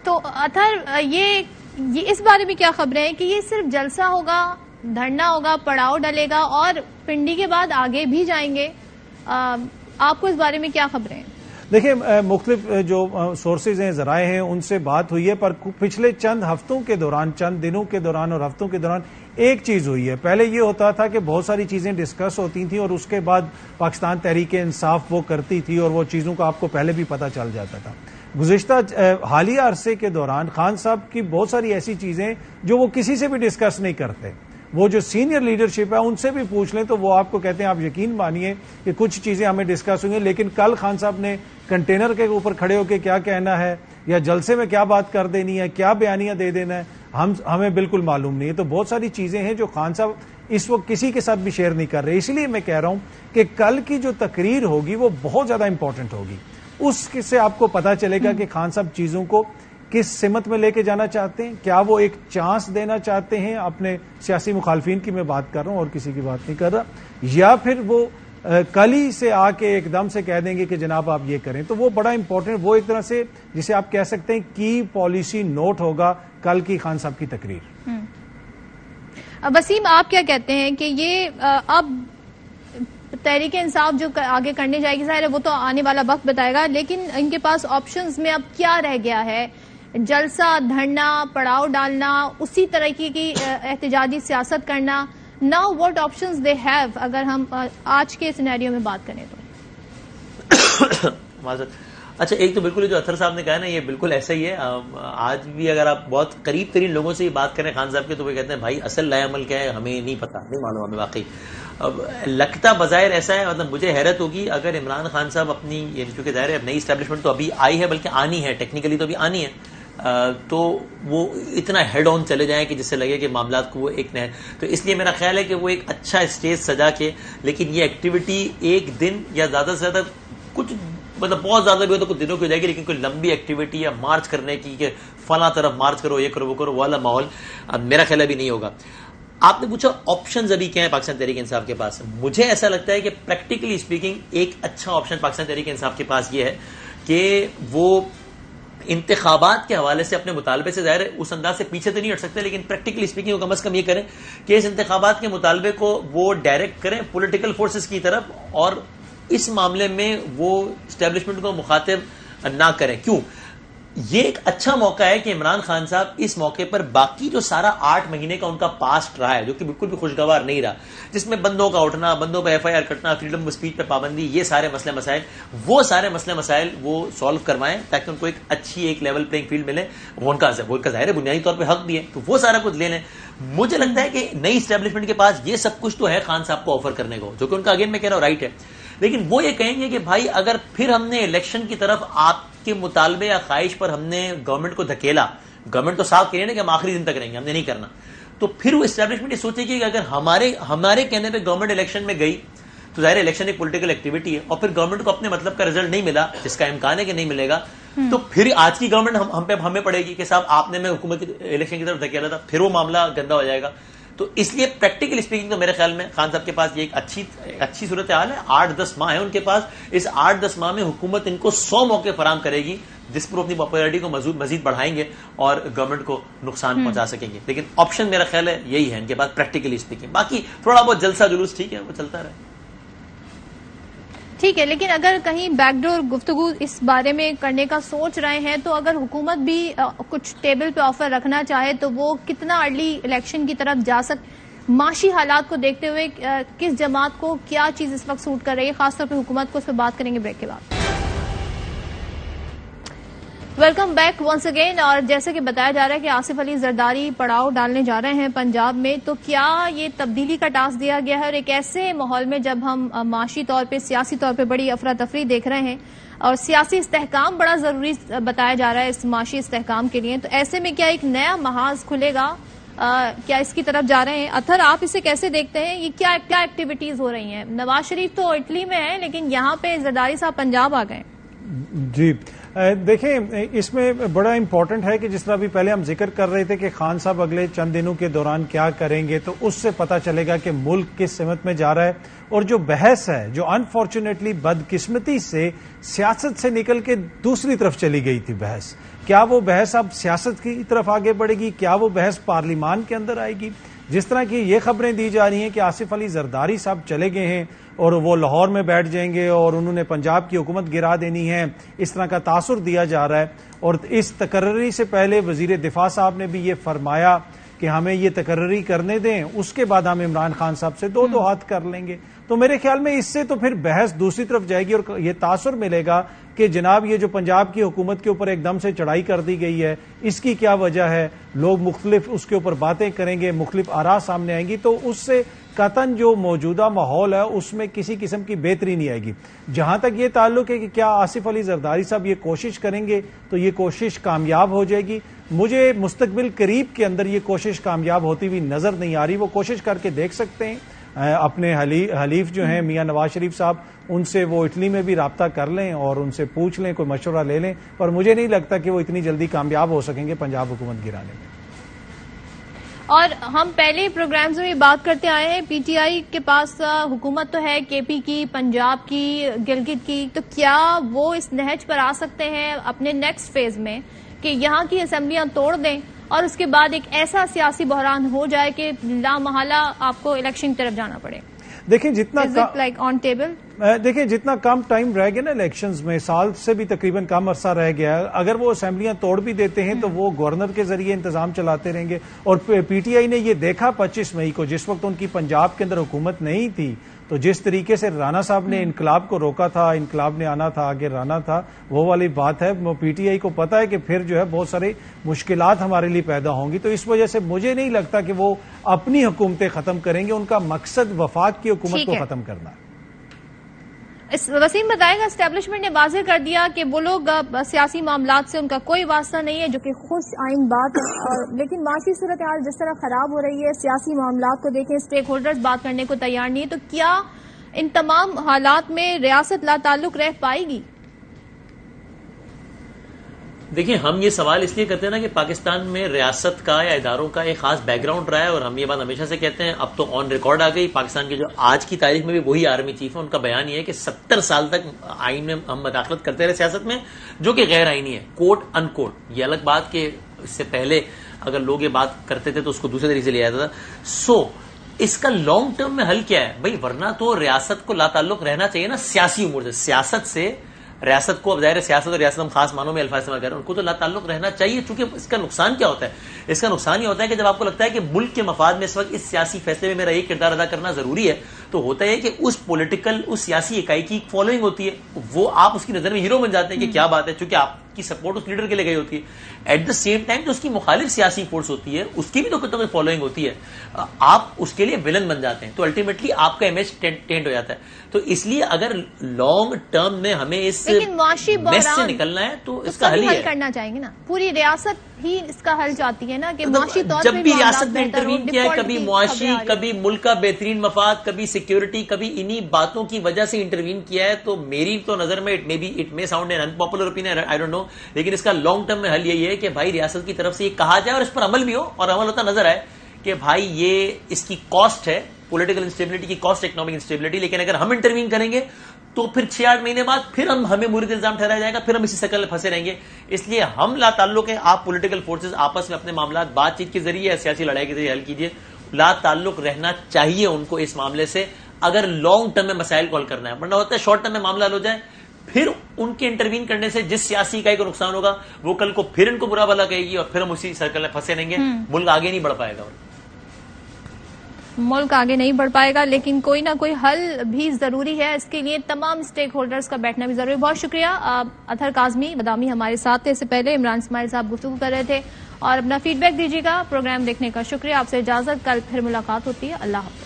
تو اطہر, یہ اس بارے میں کیا خبریں ہیں کہ یہ صرف جلسہ ہوگا دھرنا ہوگا, پڑاؤ ڈلے گا اور پنڈی کے بعد آگے بھی جائیں گے. آپ کو اس بارے میں کیا خبریں ہیں؟ دیکھیں, مختلف جو سورسز ہیں, ذرائع ہیں, ان سے بات ہوئی ہے, پر پچھلے چند ہفتوں کے دوران, چند دنوں کے دوران اور ہفتوں کے دوران ایک چیز ہوئی ہے. پہلے یہ ہوتا تھا کہ بہت ساری چیزیں ڈسکس ہوتی تھیں اور اس کے بعد پاکستان تحریک انصاف وہ کرتی تھی اور وہ چیزوں کا آپ کو پہلے بھی پتہ چل جاتا تھا. گزشتہ حالیہ عرصے کے دوران خان صاحب کی بہت ساری ایسی چیزیں جو وہ کسی سے بھی ڈسکس نہیں کرتے. وہ جو سینئر لیڈرشپ ہے ان سے بھی پوچھ لیں تو وہ آپ کو کہتے ہیں آپ یقین مانیے کہ کچھ چیزیں ہمیں ڈسکس ہوئی ہیں, لیکن کل خان صاحب نے کنٹینر کے اوپر کھڑے ہو کے کیا کہنا ہے یا جلسے میں کیا بات کر دینی ہے, کیا بیانیہ دے دینا ہے, ہمیں بالکل معلوم نہیں ہے. تو بہت ساری چیزیں ہیں جو خان صاحب اس وقت کسی کے ساتھ بھی شیئر نہیں کر رہے. اس لیے میں کہہ رہا ہوں کہ کل کی جو تقریر ہوگی وہ بہت زیادہ امپورٹنٹ ہوگی. اس سے آپ کو پتا چلے گا کہ خان صاحب چیزوں کو کس سمت میں لے کے جانا چاہتے ہیں. کیا وہ ایک چانس دینا چاہتے ہیں اپنے سیاسی مخالفین کی, میں بات کر رہا ہوں اور کسی کی بات نہیں کر رہا, یا پھر وہ کل ہی سے آ کے ایک دم سے کہہ دیں گے کہ جناب آپ یہ کریں. تو وہ بڑا امپورٹنٹ, وہ ایک طرح سے جسے آپ کہہ سکتے ہیں کی پالیسی نوٹ ہوگا کل کی خان صاحب کی تقریر. وسیم, آپ کیا کہتے ہیں کہ یہ اب تحریک انصاف جو آگے کرنے جائے گی, ظاہر ہے وہ تو آنے والا وقت بتائے گا, لیکن ان کے پاس آپشنز میں اب کیا رہ گیا ہے؟ جلسہ, دھرنا, پڑاؤ ڈالنا, اسی طریقے کی احتجاجی سیاست کرنا. Now what options they have اگر ہم آج کے سینیریو میں بات کریں تو؟ اچھا, ایک تو بالکل جو اطہر صاحب نے کہا نا یہ بالکل ایسا ہی ہے. آج بھی اگر آپ بہت قریب ترین لوگوں سے یہ بات کریں خان صاحب کے تو وہ کہتے ہیں بھائی اصل لائے عمل کیا ہے ہمیں نہیں پتا, نہیں معلوم ہمیں واقعی. اب لگتا بظاہر ایسا ہے, مطلب مجھے حیرت ہوگی اگر عمران خان صاحب اپنی, چونکہ ظاہر ہے نئی اسٹیبلشمنٹ تو ابھی آئی ہے بلکہ آنی ہے, ٹیکنیکلی تو ابھی آنی ہے, تو وہ اتنا ہیڈ آن چلے جائیں کہ جس سے لگے کہ معاملات کو وہ ایک نہ, تو اس لیے میرا خیال ہے کہ وہ ایک اچھا اسٹیج سجا کے, لیکن یہ ایکٹیویٹی ایک دن یا زیادہ سے زیادہ کچھ, مطلب بہت زیادہ بھی ہو تو کچھ دنوں کی ہو جائے گی, لیکن کوئی لمبی ایکٹیویٹی یا مارچ کرنے کی کہ فلاں طرف مارچ کرو, یہ کرو, وہ کرو, والا ماحول میرا خیال ابھی نہیں ہوگا. آپ نے پوچھا آپشنز ابھی کیا ہے پاکستان تحریک انصاف کے پاس. مجھے ایسا لگتا ہے کہ پریکٹیکلی اسپیکنگ ایک اچھا آپشن پاکستان تحریک انصاف کے پاس یہ ہے کہ وہ انتخابات کے حوالے سے اپنے مطالبے سے, ظاہر اس انداز سے پیچھے تو نہیں ہٹ سکتے, لیکن پریکٹیکلی اسپیکنگ کم از کم یہ کریں کہ اس انتخابات کے مطالبے کو وہ ڈائریکٹ کریں پولیٹیکل فورسز کی طرف, اور اس معاملے میں وہ اسٹیبلشمنٹ کو مخاطب نہ کریں. کیوں؟ یہ ایک اچھا موقع ہے کہ عمران خان صاحب اس موقع پر باقی جو سارا 8 مہینے کا ان کا پاسٹ رہا ہے جو کہ بالکل بھی خوشگوار نہیں رہا, جس میں بندوں کا اٹھنا, بندوں پہ ایف آئی آر کٹنا, فریڈم آف اسپیچ پہ پابندی, یہ سارے مسئلے مسائل, وہ سارے مسئلے مسائل وہ سالو کروائیں تاکہ ان کو ایک اچھی ایک لیول پلینگ فیلڈ ملے. وہ ان کا ظاہر ہے بنیادی طور پہ حق بھی ہے, تو وہ سارا کچھ لے لیں. مجھے لگتا ہے کہ نئی اسٹیبلشمنٹ کے پاس یہ سب کچھ تو ہے خان صاحب کو آفر کرنے کو, جو کہ ان کا اگین میں کہہ رہا ہوں رائٹ ہے, لیکن وہ یہ کہیں گے کہ بھائی اگر پھر ہم نے الیکشن کی طرف آپ کے مطالبے یا خواہش پر ہم نے گورنمنٹ کو دھکیلا, گورنمنٹ تو صاف کہہ رہے ہیں کہ ہم آخری دن تک رہیں گے, ہم نے نہیں کرنا, تو پھر وہ اسٹیبلشمنٹ یہ سوچے گی کہ اگر ہمارے کہنے پہ گورنمنٹ الیکشن میں گئی تو ظاہر الیکشن ایک پولیٹیکل ایکٹیویٹی ہے, اور پھر گورنمنٹ کو اپنے مطلب کا رزلٹ نہیں ملا, جس کا امکان ہے کہ نہیں ملے گا, تو پھر آج کی گورنمنٹ ہمیں پڑے گی کہ صاحب آپ نے حکومت الیکشن کی طرف دھکیلا تھا, پھر وہ معاملہ گندا ہو جائے گا. تو اس لیے پریکٹیکل اسپیکنگ تو میرے خیال میں خان صاحب کے پاس یہ ایک اچھی صورتحال ہے. 8-10 ماہ ہے ان کے پاس, اس 8-10 ماہ میں حکومت ان کو 100 موقع فراہم کرے گی جس پر اپنی پاپولیرٹی کو مزید بڑھائیں گے اور گورنمنٹ کو نقصان پہنچا سکیں گے. لیکن آپشن میرا خیال ہے یہی ہے ان کے پاس پریکٹیکلی اسپیکنگ. باقی تھوڑا بہت جلسہ جلوس ٹھیک ہے, وہ چلتا رہے. ٹھیک ہے, لیکن اگر کہیں بیک ڈور گفتگو اس بارے میں کرنے کا سوچ رہے ہیں تو اگر حکومت بھی کچھ ٹیبل پہ آفر رکھنا چاہے تو وہ کتنا ارلی الیکشن کی طرف جا معاشی حالات کو دیکھتے ہوئے کس جماعت کو کیا چیز اس وقت سوٹ کر رہی ہے, خاص طور پہ حکومت کو, اس پہ بات کریں گے بریک کے بعد. Welcome back once again. اور جیسے کہ بتایا جا رہا ہے کہ آصف علی زرداری پڑاؤ ڈالنے جا رہے ہیں پنجاب میں, تو کیا یہ تبدیلی کا ٹاسک دیا گیا ہے, اور ایک ایسے ماحول میں جب ہم معاشی طور پہ سیاسی طور پہ بڑی افراتفری دیکھ رہے ہیں اور سیاسی استحکام بڑا ضروری بتایا جا رہا ہے اس معاشی استحکام کے لیے, تو ایسے میں کیا ایک نیا محاذ کھلے گا, کیا اس کی طرف جا رہے ہیں؟ اطہر, آپ اسے کیسے دیکھتے ہیں, یہ کیا ایکٹیویٹیز ہو رہی ہیں؟ نواز شریف تو اٹلی میں ہے لیکن یہاں پہ زرداری صاحب پنجاب آ گئے. جی دیکھیں, اس میں بڑا امپورٹنٹ ہے کہ جس طرح بھی پہلے ہم ذکر کر رہے تھے کہ خان صاحب اگلے چند دنوں کے دوران کیا کریں گے, تو اس سے پتہ چلے گا کہ ملک کس سمت میں جا رہا ہے. اور جو بحث ہے, جو انفارچونیٹلی بدقسمتی سے سیاست سے نکل کے دوسری طرف چلی گئی تھی بحث, کیا وہ بحث اب سیاست کی طرف آگے بڑھے گی؟ کیا وہ بحث پارلیمان کے اندر آئے گی؟ جس طرح کی یہ خبریں دی جا رہی ہیں کہ آصف علی زرداری صاحب چلے گئے ہیں اور وہ لاہور میں بیٹھ جائیں گے اور انہوں نے پنجاب کی حکومت گرا دینی ہے، اس طرح کا تاثر دیا جا رہا ہے. اور اس تقرری سے پہلے وزیر دفاع صاحب نے بھی یہ فرمایا کہ ہمیں یہ تقرری کرنے دیں، اس کے بعد ہم عمران خان صاحب سے دو ہاتھ کر لیں گے. تو میرے خیال میں اس سے تو پھر بحث دوسری طرف جائے گی اور یہ تاثر ملے گا کہ جناب یہ جو پنجاب کی حکومت کے اوپر ایک دم سے چڑھائی کر دی گئی ہے، اس کی کیا وجہ ہے. لوگ مختلف اس کے اوپر باتیں کریں گے، مختلف آراء سامنے آئیں گی، تو اس سے قطعاً جو موجودہ ماحول ہے اس میں کسی قسم کی بہتری نہیں آئے گی. جہاں تک یہ تعلق ہے کہ کیا آصف علی زرداری صاحب یہ کوشش کریں گے تو یہ کوشش کامیاب ہو جائے گی. مجھے مستقبل قریب کے اندر یہ کوشش کامیاب ہوتی ہوئی نظر نہیں آ رہی. وہ کوشش کر کے دیکھ سکتے ہیں، اپنے حلیف جو ہیں میاں نواز شریف صاحب، ان سے وہ اٹلی میں بھی رابطہ کر لیں اور ان سے پوچھ لیں، کوئی مشورہ لے لیں، پر مجھے نہیں لگتا کہ وہ اتنی جلدی کامیاب ہو سکیں گے پنجاب حکومت گرانے میں. اور ہم پہلے پروگرامز میں بات کرتے آئے ہیں، پی ٹی آئی کے پاس حکومت تو ہے کے پی کی، پنجاب کی، گلگت کی، تو کیا وہ اس نہج پر آ سکتے ہیں اپنے نیکسٹ فیز میں کہ یہاں کی اسمبلیاں توڑ دیں اور اس کے بعد ایک ایسا سیاسی بحران ہو جائے کہ لا محالہ آپ کو الیکشن کی طرف جانا پڑے؟ دیکھیں جتنا آن ٹیبل دیکھیں جتنا کم ٹائم رہ گیا نا الیکشنز میں، سال سے بھی تقریباً کم عرصہ رہ گیا ہے، اگر وہ اسمبلیاں توڑ بھی دیتے ہیں تو وہ گورنر کے ذریعے انتظام چلاتے رہیں گے. اور پی ٹی آئی نے یہ دیکھا 25 مئی کو، جس وقت ان کی پنجاب کے اندر حکومت نہیں تھی، تو جس طریقے سے رانا صاحب نے انقلاب کو روکا تھا، انقلاب نے آنا تھا، آگے رانا تھا، وہ والی بات ہے. پی ٹی آئی کو پتا ہے کہ پھر جو ہے بہت سارے مشکلات ہمارے لیے پیدا ہوں گی. تو اس وجہ سے مجھے نہیں لگتا کہ وہ اپنی حکومتیں ختم کریں گے. ان کا مقصد وفاق کی حکومت کو ختم کرنا ہے. وسیم بتائے گا، اسٹیبلشمنٹ نے واضح کر دیا کہ وہ لوگ سیاسی معاملات سے ان کا کوئی واسطہ نہیں ہے، جو کہ خوش آئند بات ہے. لیکن معاشی صورتحال جس طرح خراب ہو رہی ہے، سیاسی معاملات کو دیکھیں، اسٹیک ہولڈرز بات کرنے کو تیار نہیں ہے، تو کیا ان تمام حالات میں ریاست لا تعلق رہ پائے گی؟ دیکھیں، ہم یہ سوال اس لیے کرتے ہیں نا کہ پاکستان میں ریاست کا یا اداروں کا ایک خاص بیک گراؤنڈ رہا ہے، اور ہم یہ بات ہمیشہ سے کہتے ہیں، اب تو آن ریکارڈ آ گئی. پاکستان کے جو آج کی تاریخ میں بھی وہی آرمی چیف ہے، ان کا بیان یہ ہے کہ 70 سال تک آئین میں ہم مداخلت کرتے رہے سیاست میں، جو کہ غیر آئینی ہے، کوٹ ان کوٹ. یہ الگ بات کہ اس سے پہلے اگر لوگ یہ بات کرتے تھے تو اس کو دوسرے طریقے سے لیا جاتا تھا. اس کا لانگ ٹرم میں حل کیا ہے بھائی؟ ورنہ تو ریاست کو لا تعلق رہنا چاہیے نا سیاسی امور سے. سیاست سے ریاست کو، اب ظاہر ہے سیاست اور ریاست ہم خاص معنوں میں الفاظ استعمال کر رہے ہیں، ان کو تو لا تعلق رہنا چاہیے. چونکہ اس کا نقصان کیا ہوتا ہے؟ اس کا نقصان یہ ہوتا ہے کہ جب آپ کو لگتا ہے کہ ملک کے مفاد میں اس وقت اس سیاسی فیصلے میں میرا ایک کردار ادا کرنا ضروری ہے، تو ہوتا ہے کہ اس پولیٹیکل، اس سیاسی اکائی کی فالوئنگ ہوتی ہے، وہ آپ اس کی نظر میں ہیرو بن جاتے ہیں کہ کیا بات ہے، چونکہ آپ کی سپورٹ اس لیڈر کے لیے گئی ہوتی ہے. ایٹ دا سیم ٹائم جو اس کی مخالف سیاسی فورس ہوتی ہے، اس کی بھی تو کوئی فالوئنگ ہوتی ہے، آپ اس کے لیے ولن بن جاتے ہیں، تو الٹیمیٹلی آپ کا امیج ٹینٹ ہو جاتا ہے. تو اس لیے اگر لانگ ٹرم میں ہمیں اس میس سے نکلنا ہے تو اس کا حل کرنا چاہیں گے نا. پوری ریاست ہی اس کا حل چاہتی ہے نا کہ معاشی طور جب بھی ریاست نے انٹروین کیا ہے، کبھی معاشی، کبھی ملک کا بہترین مفاد، کبھی سیکیورٹی، کبھی انہی باتوں کی وجہ سے انٹروین کیا ہے. تو میری تو نظر میں it may sound an unpopular opinion, I don't know, لیکن اس کا لانگ ٹرم میں حل یہی ہے کہ بھائی ریاست کی طرف سے یہ کہا جائے اور اس پر عمل بھی ہو، اور عمل ہوتا نظر آئے کہ بھائی یہ اس کی کاسٹ ہے، پولیٹیکل انسٹیبلٹی کی کاسٹ، اکنامک انسٹیبلٹی. لیکن اگر ہم انٹروین کریں گے تو پھر 6-8 مہینے بعد پھر ہمیں مورد الزام ٹھہرایا جائے گا، پھر ہم اسی سرکل میں پھنسے رہیں گے. اس لیے ہم لا تعلق ہیں. آپ پولیٹیکل فورسز آپس میں اپنے معاملات بات چیت کے ذریعے، سیاسی لڑائی کے ذریعے حل کیجیے. لا تعلق رہنا چاہیے ان کو اس معاملے سے، اگر لانگ ٹرم میں مسائل کو حل کرنا ہے. ورنہ ہوتا ہے شارٹ ٹرم میں معاملہ حل ہو جائے، پھر ان کے انٹروین کرنے سے جس سیاسی اکائی کو نقصان ہوگا وہ کل کو پھر ان کو برا بھلا کہے گی، اور پھر ہم اسی سرکل میں پھنسے رہیں گے. ملک آگے نہیں بڑھ پائے گا، ملک آگے نہیں بڑھ پائے گا. لیکن کوئی نہ کوئی حل بھی ضروری ہے، اس کے لیے تمام اسٹیک ہولڈرز کا بیٹھنا بھی ضروری ہے. بہت شکریہ اطہر کاظمی بادامی ہمارے ساتھ تھے. اس سے پہلے عمران اسماعیل صاحب گفتگو کر رہے تھے، اور اپنا فیڈ بیک دیجیے گا. پروگرام دیکھنے کا شکریہ. آپ سے اجازت، کل پھر ملاقات ہوتی ہے. اللہ حافظ.